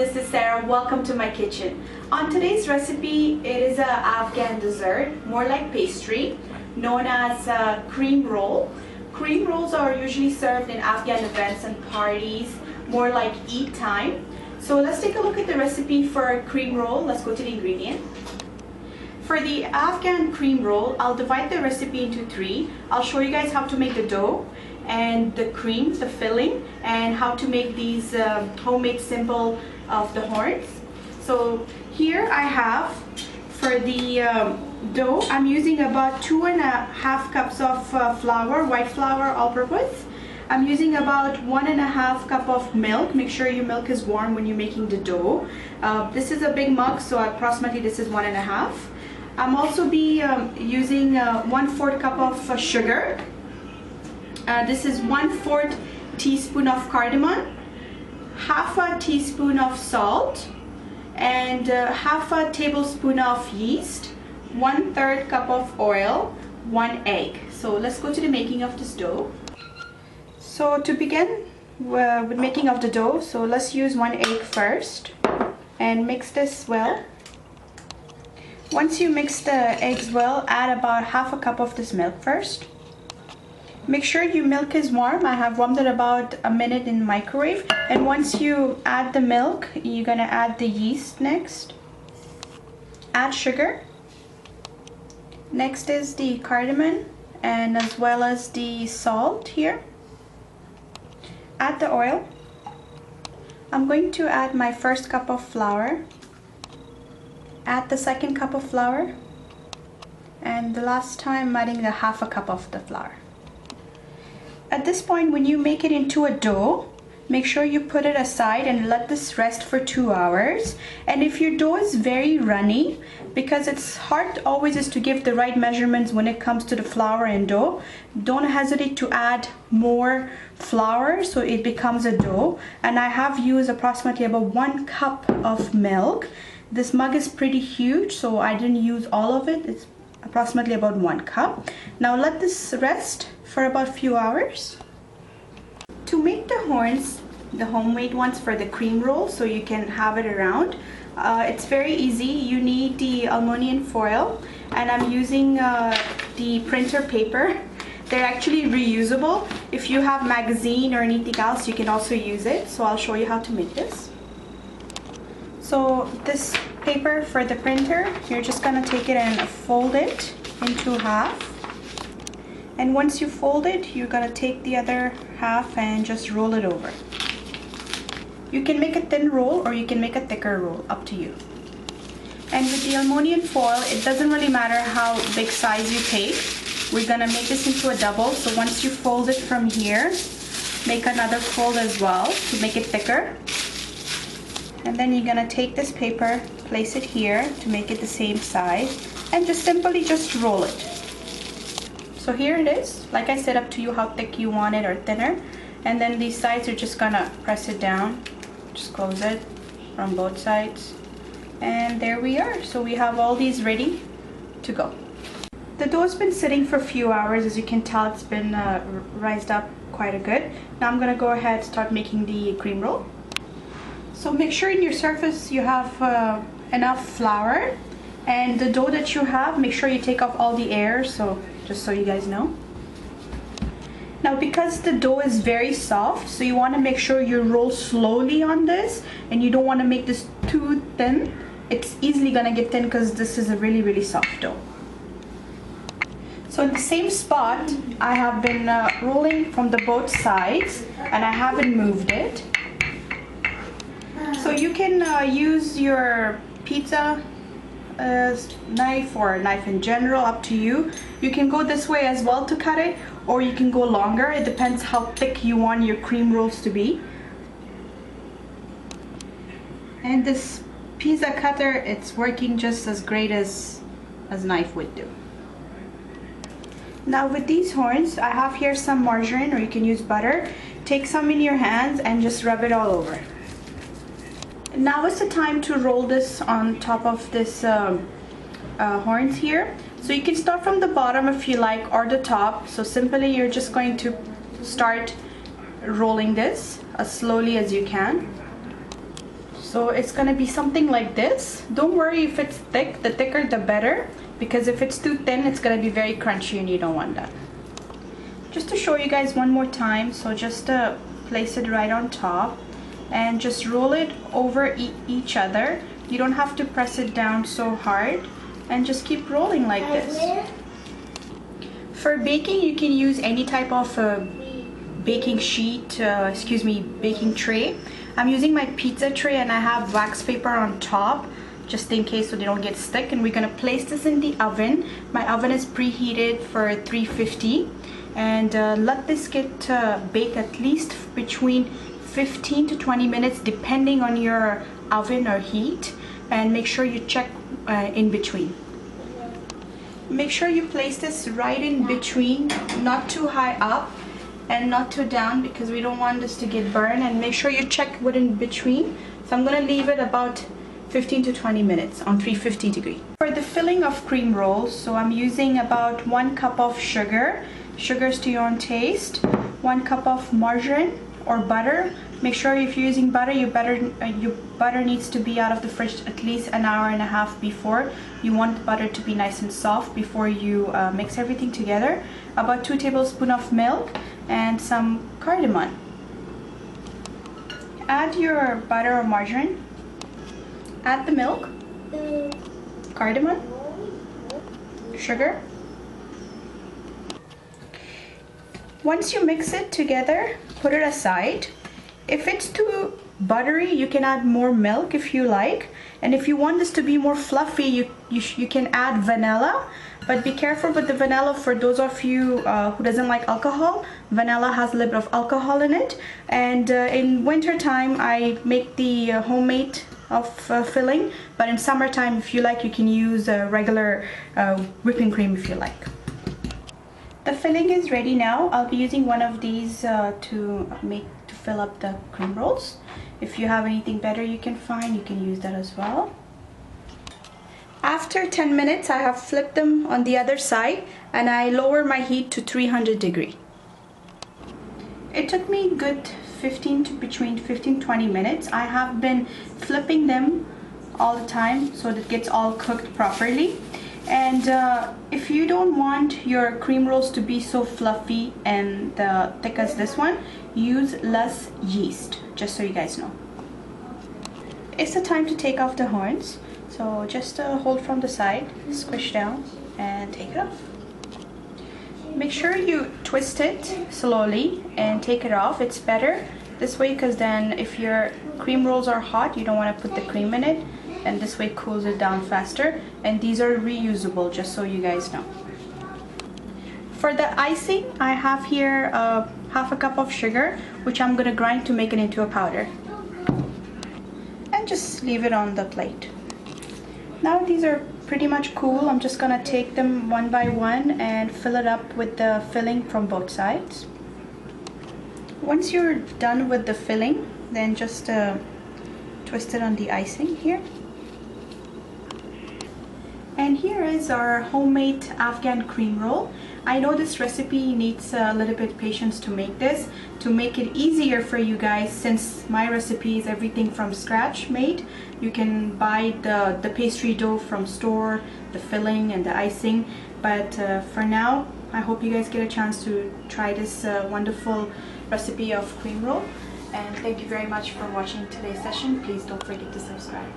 this is Sarah. Welcome to my kitchen. On today's recipe, it is an Afghan dessert, more like pastry, known as a cream roll. Cream rolls are usually served in Afghan events and parties, more like eat time. So let's take a look at the recipe for a cream roll. Let's go to the ingredients. For the Afghan cream roll, I'll divide the recipe into three. I'll show you guys how to make the dough and the cream, the filling, and how to make these homemade simple of the horns. So here I have, for the dough, I'm using about 2.5 cups of flour, white flour, all-purpose. I'm using about 1.5 cup of milk. Make sure your milk is warm when you're making the dough. This is a big mug, so approximately this is 1.5. I'm also using 1/4 cup of sugar. This is 1/4 teaspoon of cardamom, half a teaspoon of salt, and half a tablespoon of yeast, 1/3 cup of oil, 1 egg. So let's go to the making of this dough. So to begin with making of the dough, so let's use 1 egg first and mix this well. Once you mix the eggs well, add about half a cup of this milk first. Make sure your milk is warm. I have warmed it about a minute in the microwave. And once you add the milk, you're gonna add the yeast next. Add sugar. Next is the cardamom, and as well as the salt here. Add the oil. I'm going to add my first cup of flour. Add the second cup of flour. And the last time I'm adding the half a cup of the flour. At this point, when you make it into a dough, make sure you put it aside and let this rest for 2 hours. And if your dough is very runny, because it's hard always is to give the right measurements when it comes to the flour and dough, don't hesitate to add more flour so it becomes a dough. And I have used approximately about 1 cup of milk. This mug is pretty huge, so I didn't use all of it. It's approximately about 1 cup. Now let this rest for about a few hours. To make the horns, the homemade ones for the cream roll, so you can have it around, it's very easy. You need the aluminum foil, and I'm using the printer paper. They're actually reusable. If you have magazine or anything else, you can also use it. So I'll show you how to make this. So this paper for the printer, you're just gonna take it and fold it into half. And once you fold it, you're gonna take the other half and just roll it over. You can make a thin roll or you can make a thicker roll, up to you. And with the aluminum foil, it doesn't really matter how big size you take. We're gonna make this into a double. So once you fold it from here, make another fold as well to make it thicker. And then you're gonna take this paper, place it here to make it the same size, and just simply just roll it. So here it is. Like I said, up to you how thick you want it or thinner. And then these sides are just gonna press it down. Just close it from both sides. And there we are. So we have all these ready to go. The dough's been sitting for a few hours. As you can tell, it's been rised up quite a good. Now I'm gonna go ahead and start making the cream roll. So make sure in your surface you have enough flour. And the dough that you have, make sure you take off all the air, so just so you guys know. Now because the dough is very soft, so you want to make sure you roll slowly on this, and you don't want to make this too thin. It's easily gonna get thin because this is a really soft dough. So in the same spot, I have been rolling from the both sides, and I haven't moved it. So you can use your pizza knife or a knife in general, up to you. You can go this way as well to cut it, or you can go longer. It depends how thick you want your cream rolls to be. And this pizza cutter, it's working just as great as knife would do. Now with these horns, I have here some margarine, or you can use butter. Take some in your hands and just rub it all over. Now is the time to roll this on top of this horns here. So you can start from the bottom if you like, or the top. So simply you're just going to start rolling this as slowly as you can. So it's gonna be something like this. Don't worry if it's thick, the thicker the better, because if it's too thin it's gonna be very crunchy and you don't want that. Just to show you guys one more time, so just place it right on top and just roll it over each other. You don't have to press it down so hard, and just keep rolling like this. For baking, you can use any type of baking sheet, baking tray. I'm using my pizza tray and I have wax paper on top just in case so they don't get stuck, and we're gonna place this in the oven. My oven is preheated for 350, and let this get baked at least between 15 to 20 minutes depending on your oven or heat, and make sure you check in between. Make sure you place this right in between, not too high up and not too down, because we don't want this to get burned, and make sure you check what in between. So I'm gonna leave it about 15 to 20 minutes on 350 degrees. For the filling of cream rolls, so I'm using about 1 cup of sugar. Sugars to your own taste. 1 cup of margarine or butter. Make sure if you're using butter, your butter needs to be out of the fridge at least an hour and a half before. You want the butter to be nice and soft before you mix everything together. About 2 tablespoons of milk and some cardamom. Add your butter or margarine. Add the milk, cardamom, sugar. Once you mix it together, put it aside. If it's too buttery, you can add more milk if you like. And if you want this to be more fluffy, you can add vanilla. But be careful with the vanilla. For those of you who doesn't like alcohol, vanilla has a little bit of alcohol in it. And in winter time, I make the homemade of filling. But in summertime, if you like, you can use regular whipping cream if you like. The filling is ready now. I'll be using one of these to fill up the cream rolls. If you have anything better you can find, you can use that as well. After 10 minutes, I have flipped them on the other side and I lower my heat to 300 degrees. It took me good between 15-20 minutes. I have been flipping them all the time so that it gets all cooked properly. And if you don't want your cream rolls to be so fluffy and thick as this one, use less yeast, just so you guys know. It's the time to take off the horns. So just hold from the side, squish down and take it off. Make sure you twist it slowly and take it off. It's better this way, because then if your cream rolls are hot, you don't want to put the cream in it, and this way cools it down faster. And these are reusable, just so you guys know. For the icing, I have here half a cup of sugar, which I'm gonna grind to make it into a powder, and just leave it on the plate. Now these are pretty much cool. I'm just gonna take them one by one and fill it up with the filling from both sides. Once you're done with the filling, then just twist it on the icing here. And here is our homemade Afghan cream roll. I know this recipe needs a little bit patience to make this. To make it easier for you guys, since my recipe is everything from scratch made, you can buy the pastry dough from store, the filling and the icing. But for now, I hope you guys get a chance to try this wonderful recipe of cream roll. And thank you very much for watching today's session. Please don't forget to subscribe.